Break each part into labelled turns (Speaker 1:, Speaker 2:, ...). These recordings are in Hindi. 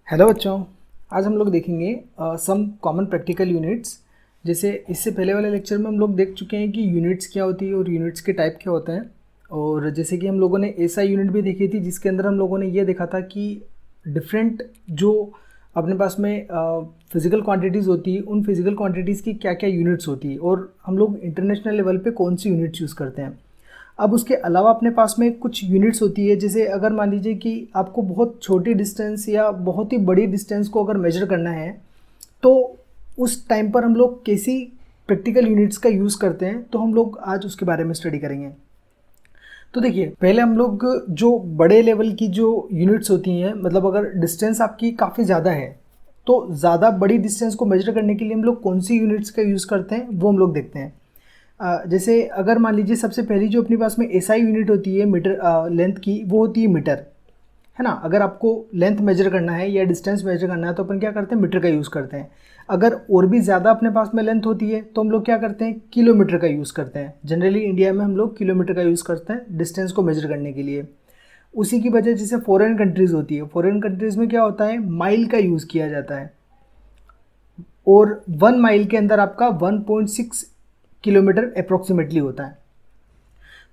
Speaker 1: हेलो बच्चों। आज हम लोग देखेंगे सम कॉमन प्रैक्टिकल यूनिट्स। जैसे इससे पहले वाले लेक्चर में हम लोग देख चुके हैं कि यूनिट्स क्या होती है और यूनिट्स के टाइप क्या होते हैं। और जैसे कि हम लोगों ने एसआई यूनिट भी देखी थी, जिसके अंदर हम लोगों ने ये देखा था कि डिफरेंट जो अपने पास में फिज़िकल क्वांटिटीज़ होती है, उन फिज़िकल क्वांटिटीज़ की क्या क्या यूनिट्स होती है और हम लोग इंटरनेशनल लेवल पे कौन सी यूनिट्स यूज़ करते हैं। अब उसके अलावा अपने पास में कुछ यूनिट्स होती है, जैसे अगर मान लीजिए कि आपको बहुत छोटी डिस्टेंस या बहुत ही बड़ी डिस्टेंस को अगर मेजर करना है, तो उस टाइम पर हम लोग कैसी प्रैक्टिकल यूनिट्स का यूज़ करते हैं, तो हम लोग आज उसके बारे में स्टडी करेंगे। तो देखिए, पहले हम लोग जो बड़े लेवल की जो यूनिट्स होती हैं, मतलब अगर डिस्टेंस आपकी काफ़ी ज़्यादा है, तो ज़्यादा बड़ी डिस्टेंस को मेजर करने के लिए हम लोग कौन सी यूनिट्स का यूज़ करते हैं वो हम लोग देखते हैं। जैसे अगर मान लीजिए सबसे पहली जो अपने पास में एसआई यूनिट होती है मीटर लेंथ की, वो होती है मीटर, है ना। अगर आपको लेंथ मेजर करना है या डिस्टेंस मेजर करना है तो अपन क्या करते हैं, मीटर का यूज़ करते हैं। अगर और भी ज़्यादा अपने पास में लेंथ होती है तो हम लोग क्या करते हैं, किलोमीटर का यूज़ करते हैं। जनरली इंडिया में हम लोग किलोमीटर का यूज़ करते हैं डिस्टेंस को मेजर करने के लिए। उसी की वजह जैसे फॉरेन कंट्रीज़ होती है, फॉरेन कंट्रीज़ में क्या होता है, माइल का यूज़ किया जाता है और 1 माइल के अंदर आपका 1.6 किलोमीटर अप्रोक्सीमेटली होता है।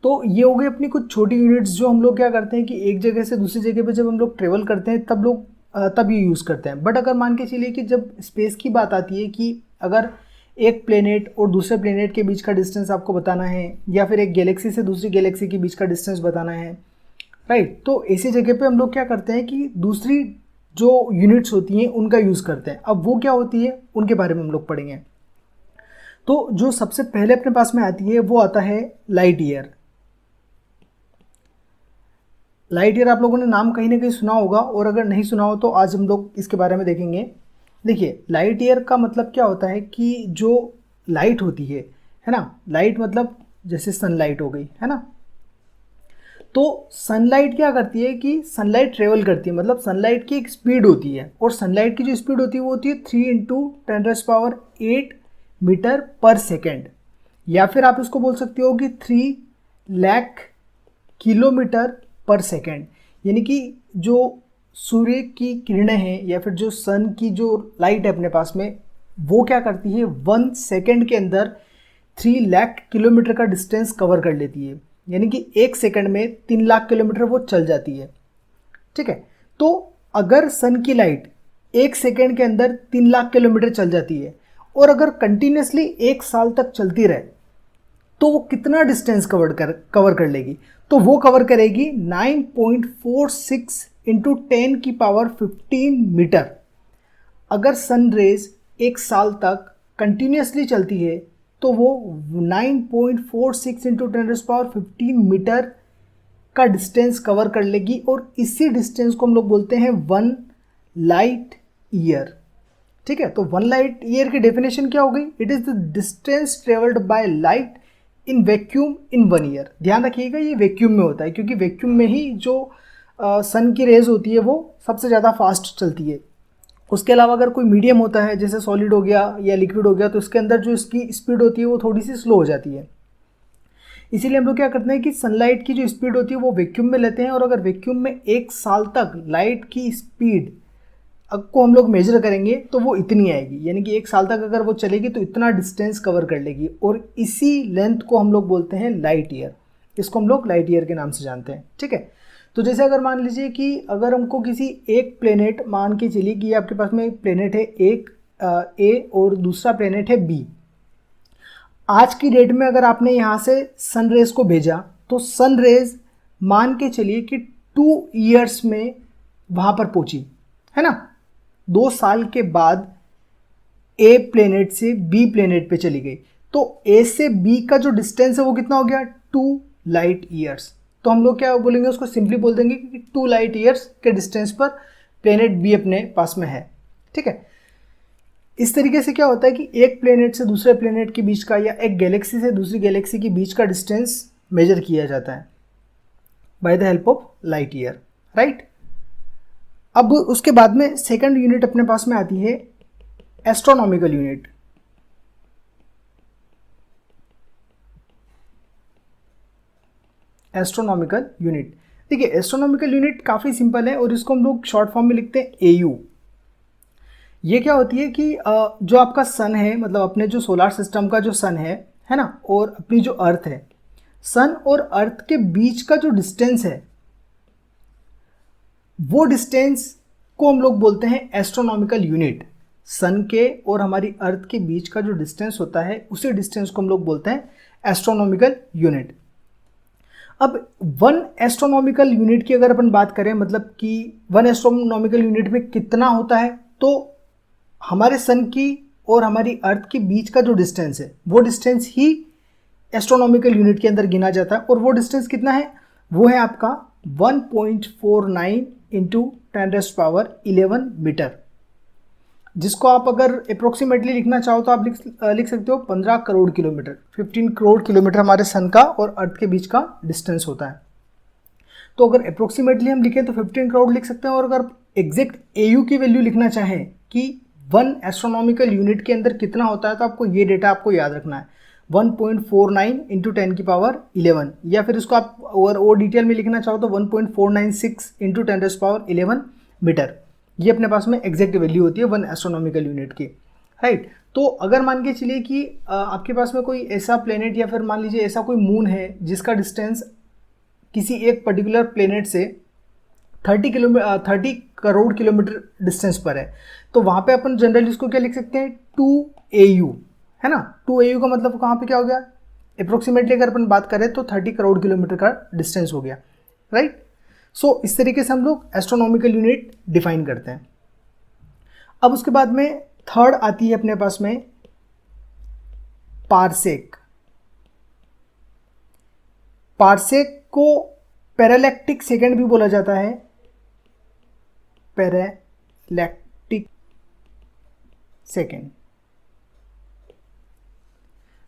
Speaker 1: तो ये हो गई अपनी कुछ छोटी यूनिट्स जो हम लोग क्या करते हैं कि एक जगह से दूसरी जगह पे जब हम लोग ट्रेवल करते हैं तब ये यूज़ करते हैं। बट अगर मान के चलिए कि जब स्पेस की बात आती है कि अगर एक प्लेनेट और दूसरे प्लेनेट के बीच का डिस्टेंस आपको बताना है, या फिर एक गैलेक्सी से दूसरी गैलेक्सी के बीच का डिस्टेंस बताना है, राइट, तो ऐसी जगह पे हम लोग क्या करते हैं कि दूसरी जो यूनिट्स होती हैं उनका यूज़ करते हैं। अब वो क्या होती है उनके बारे में हम लोग पढ़ेंगे। तो जो सबसे पहले अपने पास में आती है वो आता है लाइट ईयर। लाइट ईयर आप लोगों ने नाम कहीं ना कहीं सुना होगा, और अगर नहीं सुना हो तो आज हम लोग इसके बारे में देखेंगे। देखिए, लाइट ईयर का मतलब क्या होता है कि जो लाइट होती है ना, लाइट मतलब जैसे सनलाइट हो गई, है ना। तो सनलाइट क्या करती है कि सनलाइट ट्रेवल करती है, मतलब सनलाइट की एक स्पीड होती है, और सनलाइट की जो स्पीड होती है वो होती है 3 × 10⁸ मीटर पर सेकेंड, या फिर आप इसको बोल सकते हो कि 3 लाख किलोमीटर पर सेकेंड। यानी कि जो सूर्य की किरणें हैं या फिर जो सन की जो लाइट है अपने पास में, वो क्या करती है 1 सेकेंड के अंदर 3 लाख किलोमीटर का डिस्टेंस कवर कर लेती है। यानी कि 1 सेकेंड में 3 लाख किलोमीटर वो चल जाती है। ठीक है, तो अगर सन की लाइट 1 सेकेंड के अंदर 3 लाख किलोमीटर चल जाती है और अगर कंटिन्यूसली 1 साल तक चलती रहे, तो वो कितना डिस्टेंस कवर कर लेगी, तो वो कवर करेगी 9.46 इंटू 10⁻15 मीटर। अगर सन रेज 1 साल तक कंटिन्यूसली चलती है तो वो 9.46 इंटू 10⁻15 मीटर का डिस्टेंस कवर कर लेगी, और इसी डिस्टेंस को हम लोग बोलते हैं 1 लाइट ईयर। ठीक है, तो 1 लाइट ईयर की डेफिनेशन क्या हो गई, it is the distance travelled by light in vacuum in 1 year. ध्यान रखिएगा, ये वैक्यूम में होता है, क्योंकि वैक्यूम में ही जो सन की रेज होती है वो सबसे ज़्यादा फास्ट चलती है। उसके अलावा अगर कोई मीडियम होता है, जैसे सॉलिड हो गया या लिक्विड हो गया, तो उसके अंदर जो इसकी स्पीड होती है वो थोड़ी सी स्लो हो जाती है। इसीलिए हम लोग क्या करते हैं कि सनलाइट की जो स्पीड होती है वो वैक्यूम में लेते हैं, और अगर वैक्यूम में 1 साल तक लाइट की स्पीड को हम लोग मेजर करेंगे तो वो इतनी आएगी। यानी कि 1 साल तक अगर वो चलेगी तो इतना डिस्टेंस कवर कर लेगी, और इसी लेंथ को हम लोग बोलते हैं लाइट ईयर। इसको हम लोग लाइट ईयर के नाम से जानते हैं। ठीक है, तो जैसे अगर मान लीजिए कि अगर हमको किसी एक प्लेनेट, मान के चलिए कि आपके पास में एक प्लेनेट है, एक ए और दूसरा प्लेनेट है बी। आज की डेट में अगर आपने यहाँ से सन रेज को भेजा, तो सन रेज मान के चलिए कि 2 ईयर्स में वहाँ पर पहुँची, है ना। 2 साल के बाद ए प्लेनेट से बी प्लेनेट पे चली गई, तो ए से बी का जो डिस्टेंस है वो कितना हो गया, 2 लाइट ईयर्स। तो हम लोग क्या बोलेंगे, उसको सिंपली बोल देंगे कि 2 लाइट ईयर्स के डिस्टेंस पर प्लेनेट बी अपने पास में है। ठीक है, इस तरीके से क्या होता है कि एक प्लेनेट से दूसरे प्लेनेट के बीच का या एक गैलेक्सी से दूसरी गैलेक्सी के बीच का डिस्टेंस मेजर किया जाता है by the help of light year, right. अब उसके बाद में सेकंड यूनिट अपने पास में आती है एस्ट्रोनॉमिकल यूनिट। एस्ट्रोनॉमिकल यूनिट, देखिए एस्ट्रोनॉमिकल यूनिट काफ़ी सिंपल है और इसको हम लोग शॉर्ट फॉर्म में लिखते हैं एयू। ये क्या होती है कि जो आपका सन है, मतलब अपने जो सोलार सिस्टम का जो सन है ना, और अपनी जो अर्थ है, सन और अर्थ के बीच का जो डिस्टेंस है, वो डिस्टेंस को हम लोग बोलते हैं एस्ट्रोनॉमिकल यूनिट। सन के और हमारी अर्थ के बीच का जो डिस्टेंस होता है, उसी डिस्टेंस को हम लोग बोलते हैं एस्ट्रोनॉमिकल यूनिट। अब 1 एस्ट्रोनॉमिकल यूनिट की अगर अपन बात करें, मतलब कि 1 एस्ट्रोनॉमिकल यूनिट में कितना होता है, तो हमारे सन की और हमारी अर्थ के बीच का जो डिस्टेंस है, वो डिस्टेंस ही एस्ट्रोनॉमिकल यूनिट के अंदर गिना जाता है। और वो डिस्टेंस कितना है, वो है आपका 1.49 इंटू 10⁻11 मीटर, जिसको आप अगर अप्रोक्सीमेटली लिखना चाहो तो आप लिख सकते हो 15 करोड़ किलोमीटर। 15 करोड़ किलोमीटर हमारे सन का और अर्थ के बीच का डिस्टेंस होता है। तो अगर अप्रोक्सीमेटली हम लिखें तो 15 करोड़ लिख सकते हैं, और अगर एग्जैक्ट AU की वैल्यू लिखना चाहें कि 1 एस्ट्रोनॉमिकल यूनिट के अंदर कितना होता है, तो आपको ये डेटा आपको याद रखना है, 1.49 इंटू 10⁻11, या फिर इसको आप और डिटेल में लिखना चाहो तो 1.496 इंटू 10⁻11 मीटर। ये अपने पास में एग्जैक्ट वैल्यू होती है 1 एस्ट्रोनॉमिकल यूनिट की, राइट। तो अगर मान के चलिए कि आपके पास में कोई ऐसा प्लेनेट या फिर मान लीजिए ऐसा कोई मून है जिसका डिस्टेंस किसी एक पर्टिकुलर प्लेनेट से 30 करोड़ किलोमीटर डिस्टेंस पर है, तो वहाँ पे अपन जनरली इसको क्या लिख सकते हैं, 2AU, है ना। 2AU का मतलब कहाँ पे क्या हो गया, अप्रोक्सीमेटली अगर अपन बात करें तो 30 करोड़ किलोमीटर का डिस्टेंस हो गया, राइट। सो इस तरीके से हम लोग एस्ट्रोनॉमिकल यूनिट डिफाइन करते हैं। अब उसके बाद में थर्ड आती है अपने पास में पारसेक। पारसेक को पैरालैक्टिक सेकेंड भी बोला जाता है, पैरालैक्टिक सेकेंड।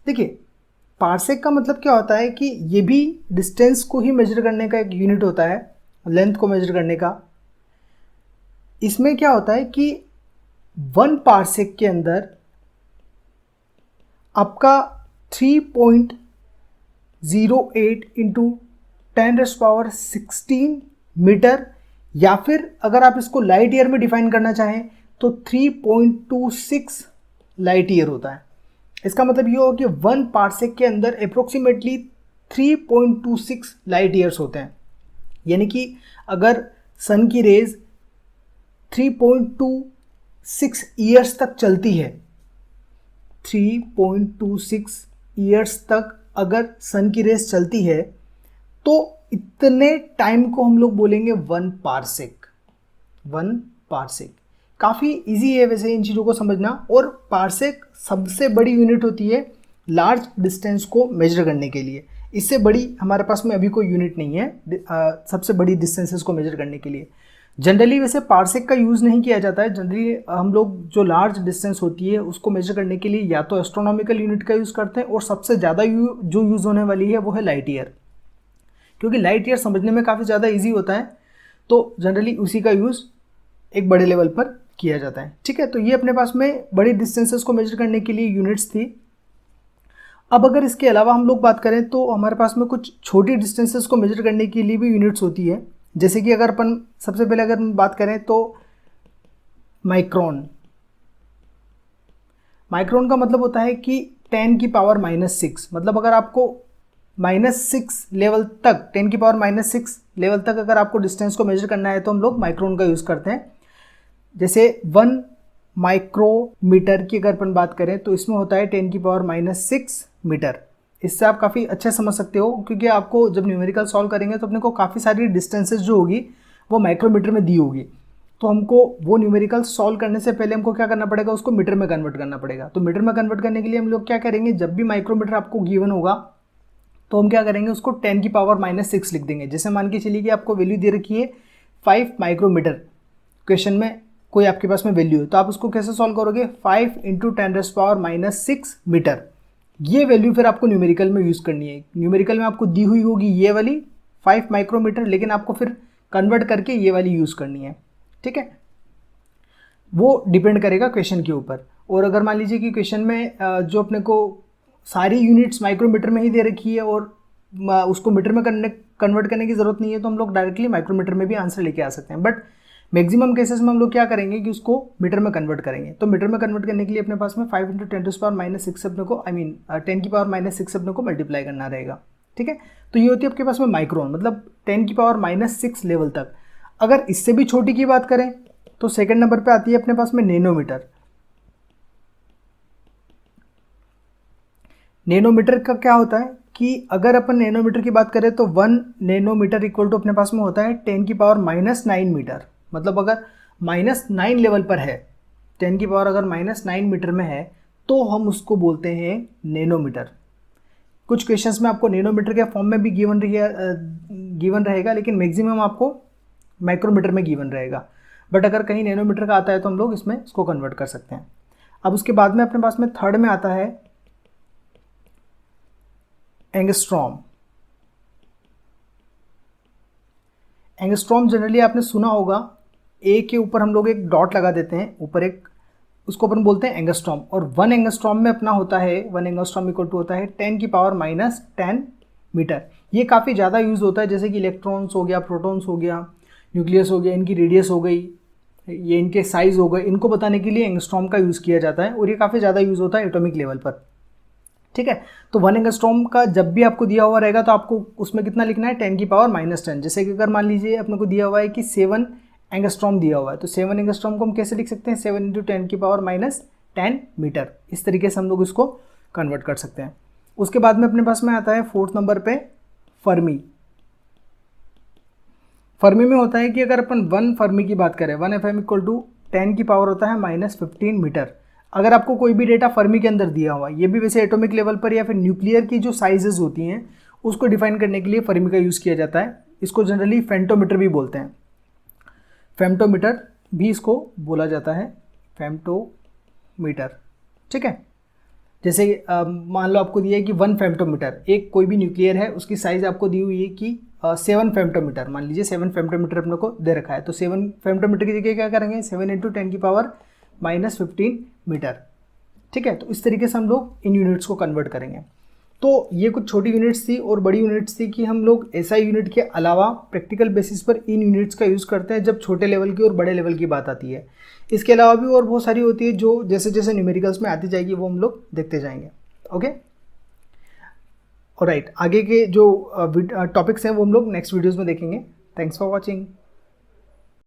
Speaker 1: देखिए पारसेक का मतलब क्या होता है कि ये भी डिस्टेंस को ही मेजर करने का एक यूनिट होता है, लेंथ को मेजर करने का। इसमें क्या होता है कि 1 पारसेक के अंदर आपका 3.08 इंटू 10⁻16 मीटर, या फिर अगर आप इसको लाइट ईयर में डिफाइन करना चाहें तो 3.26 लाइट ईयर होता है। इसका मतलब ये होगा कि 1 पारसेक के अंदर अप्रोक्सीमेटली 3.26 लाइट ईयर्स होते हैं। यानी कि अगर सन की रेज 3.26 ईयर्स तक चलती है, 3.26 ईयर्स तक अगर सन की रेस चलती है, तो इतने टाइम को हम लोग बोलेंगे 1 पारसेक। 1 पारसेक काफ़ी इजी है वैसे इन चीज़ों को समझना। और पारसेक सबसे बड़ी यूनिट होती है लार्ज डिस्टेंस को मेजर करने के लिए। इससे बड़ी हमारे पास में अभी कोई यूनिट नहीं है सबसे बड़ी डिस्टेंसेस को मेजर करने के लिए। जनरली वैसे पारसेक का यूज़ नहीं किया जाता है। जनरली हम लोग जो लार्ज डिस्टेंस होती है उसको मेजर करने के लिए या तो एस्ट्रोनॉमिकल यूनिट का यूज़ करते हैं, और सबसे ज़्यादा जो यूज़ होने वाली है वो है लाइट ईयर, क्योंकि लाइट ईयर समझने में काफ़ी ज़्यादा ईजी होता है। तो जनरली उसी का यूज़ एक बड़े लेवल पर किया जाता है, ठीक है। तो ये अपने पास में बड़ी डिस्टेंसेस को मेजर करने के लिए यूनिट्स थी। अब अगर इसके अलावा हम लोग बात करें तो हमारे पास में कुछ छोटी डिस्टेंसेस को मेजर करने के लिए भी यूनिट्स होती है। जैसे कि अगर अपन सबसे पहले अगर बात करें तो माइक्रोन। माइक्रोन का मतलब होता है कि 10⁻⁻6, मतलब अगर आपको -6 लेवल तक 10⁻⁻6 लेवल तक अगर आपको डिस्टेंस को मेजर करना है तो हम लोग माइक्रोन का यूज़ करते हैं। जैसे 1 माइक्रोमीटर की अगर अपन बात करें तो इसमें होता है 10⁻⁻6 मीटर। इससे आप काफ़ी अच्छे समझ सकते हो, क्योंकि आपको जब न्यूमेरिकल सॉल्व करेंगे तो अपने को काफ़ी सारी डिस्टेंसेस जो होगी वो माइक्रोमीटर में दी होगी। तो हमको वो न्यूमेरिकल सॉल्व करने से पहले हमको क्या करना पड़ेगा, उसको मीटर में कन्वर्ट करना पड़ेगा। तो मीटर में कन्वर्ट करने के लिए हम लोग क्या करेंगे, जब भी माइक्रोमीटर आपको गिवन होगा तो हम क्या करेंगे, उसको 10⁻⁻6 लिख देंगे। जैसे मान के चलिए कि आपको वैल्यू दे रखी है 5 माइक्रोमीटर, क्वेश्चन में कोई आपके पास में वैल्यू है, तो आप उसको कैसे सॉल्व करोगे, 5 इंटू 10⁻⁻6 मीटर। ये वैल्यू फिर आपको न्यूमेरिकल में यूज़ करनी है। न्यूमेरिकल में आपको दी हुई होगी ये वाली 5 माइक्रोमीटर, लेकिन आपको फिर कन्वर्ट करके ये वाली यूज़ करनी है, ठीक है। वो डिपेंड करेगा क्वेश्चन के ऊपर। और अगर मान लीजिए कि क्वेश्चन में जो अपने को सारी यूनिट्स माइक्रोमीटर में ही दे रखी है और उसको मीटर में कन्वर्ट करने की ज़रूरत नहीं है, तो हम लोग डायरेक्टली माइक्रोमीटर में भी आंसर लेके आ सकते हैं। बट मैक्सिमम केसेस में हम लोग क्या करेंगे कि उसको मीटर में कन्वर्ट करेंगे। तो मीटर में कन्वर्ट करने के लिए अपने पास में 5 × 10⁻⁻6 अपने को 10⁻⁻6 अपने को मल्टीप्लाई करना रहेगा, ठीक है। तो ये होती है आपके पास में माइक्रोन, मतलब 10⁻⁻6 लेवल तक। अगर इससे भी छोटी की बात करें तो सेकंड नंबर पे आती है अपने पास में नैनोमीटर। नैनोमीटर का क्या होता है कि अगर अपन नैनोमीटर की बात करें तो 1 नैनोमीटर इक्वल टू अपने पास में होता है 10⁻⁻9 मीटर। मतलब अगर -9 लेवल पर है, 10 की पावर अगर -9 मीटर में है तो हम उसको बोलते हैं नैनोमीटर। कुछ क्वेश्चंस में आपको नैनोमीटर के फॉर्म में भी गिवन रहेगा, लेकिन मैक्सिमम आपको माइक्रोमीटर में गिवन रहेगा। बट अगर कहीं नैनोमीटर का आता है तो हम लोग इसमें इसको कन्वर्ट कर सकते हैं। अब उसके बाद में अपने पास में थर्ड में आता है एंगस्ट्रॉम। एंगस्ट्रॉम जनरली आपने सुना होगा, ए के ऊपर हम लोग एक डॉट लगा देते हैं, ऊपर एक, उसको अपन बोलते हैं एंगस्ट्रॉम। और 1 एंगस्ट्रॉम में अपना होता है 1 एंगस्ट्रॉम इक्वल टू होता है 10⁻⁻10 मीटर। ये काफ़ी ज़्यादा यूज़ होता है, जैसे कि इलेक्ट्रॉन्स हो गया, प्रोटॉन्स हो गया, न्यूक्लियस हो गया, इनकी रेडियस हो गई, ये इनके साइज हो गए, इनको बताने के लिए एंगस्ट्रॉम का यूज़ किया जाता है। और ये काफ़ी ज़्यादा यूज़ होता है एटॉमिक लेवल पर, ठीक है। तो 1 एंगस्ट्रॉम का जब भी आपको दिया हुआ रहेगा तो आपको उसमें कितना लिखना है 10⁻⁻10। जैसे कि अगर मान लीजिए अपने को दिया हुआ है कि 7 एंगस्ट्रॉम दिया हुआ है, तो 7 एंगस्ट्रॉम को हम कैसे लिख सकते हैं, 7 × 10⁻10 मीटर। इस तरीके से हम लोग इसको कन्वर्ट कर सकते हैं। उसके बाद में अपने पास में आता है 4th नंबर पे फर्मी। फर्मी में होता है कि अगर अपन 1 फर्मी की बात करें, 1 FM इक्वल टू 10 की पावर होता है -15 मीटर। अगर आपको कोई भी डेटा फर्मी के अंदर दिया हुआ है, ये भी वैसे एटॉमिक लेवल पर या फिर न्यूक्लियर की जो साइजेस होती हैं उसको डिफाइन करने के लिए फर्मी का यूज़ किया जाता है। इसको जनरली फेम्टोमीटर भी बोलते हैं, फेम्टोमीटर भी इसको बोला जाता है, फेम्टोमीटर, ठीक है। जैसे मान लो आपको दिया है कि 1 फेम्टोमीटर, एक कोई भी न्यूक्लियर है उसकी साइज़ आपको दी हुई है कि 7 फेम्टोमीटर, मान लीजिए 7 फेम्टोमीटर अपने को दे रखा है, तो 7 फेम्टोमीटर की जगह क्या करेंगे, 7 × 10⁻⁻15 मीटर, ठीक है। तो इस तरीके से हम लोग इन यूनिट्स को कन्वर्ट करेंगे। तो ये कुछ छोटी यूनिट्स थी और बड़ी यूनिट्स थी कि हम लोग एसआई यूनिट के अलावा प्रैक्टिकल बेसिस पर इन यूनिट्स का यूज़ करते हैं जब छोटे लेवल की और बड़े लेवल की बात आती है। इसके अलावा भी और बहुत सारी होती है जो जैसे जैसे न्यूमेरिकल्स में आती जाएगी वो हम लोग देखते जाएंगे, ओके। ऑलराइट, आगे के जो टॉपिक्स हैं वो हम लोग नेक्स्ट वीडियोज़ में देखेंगे। Thanks for watching.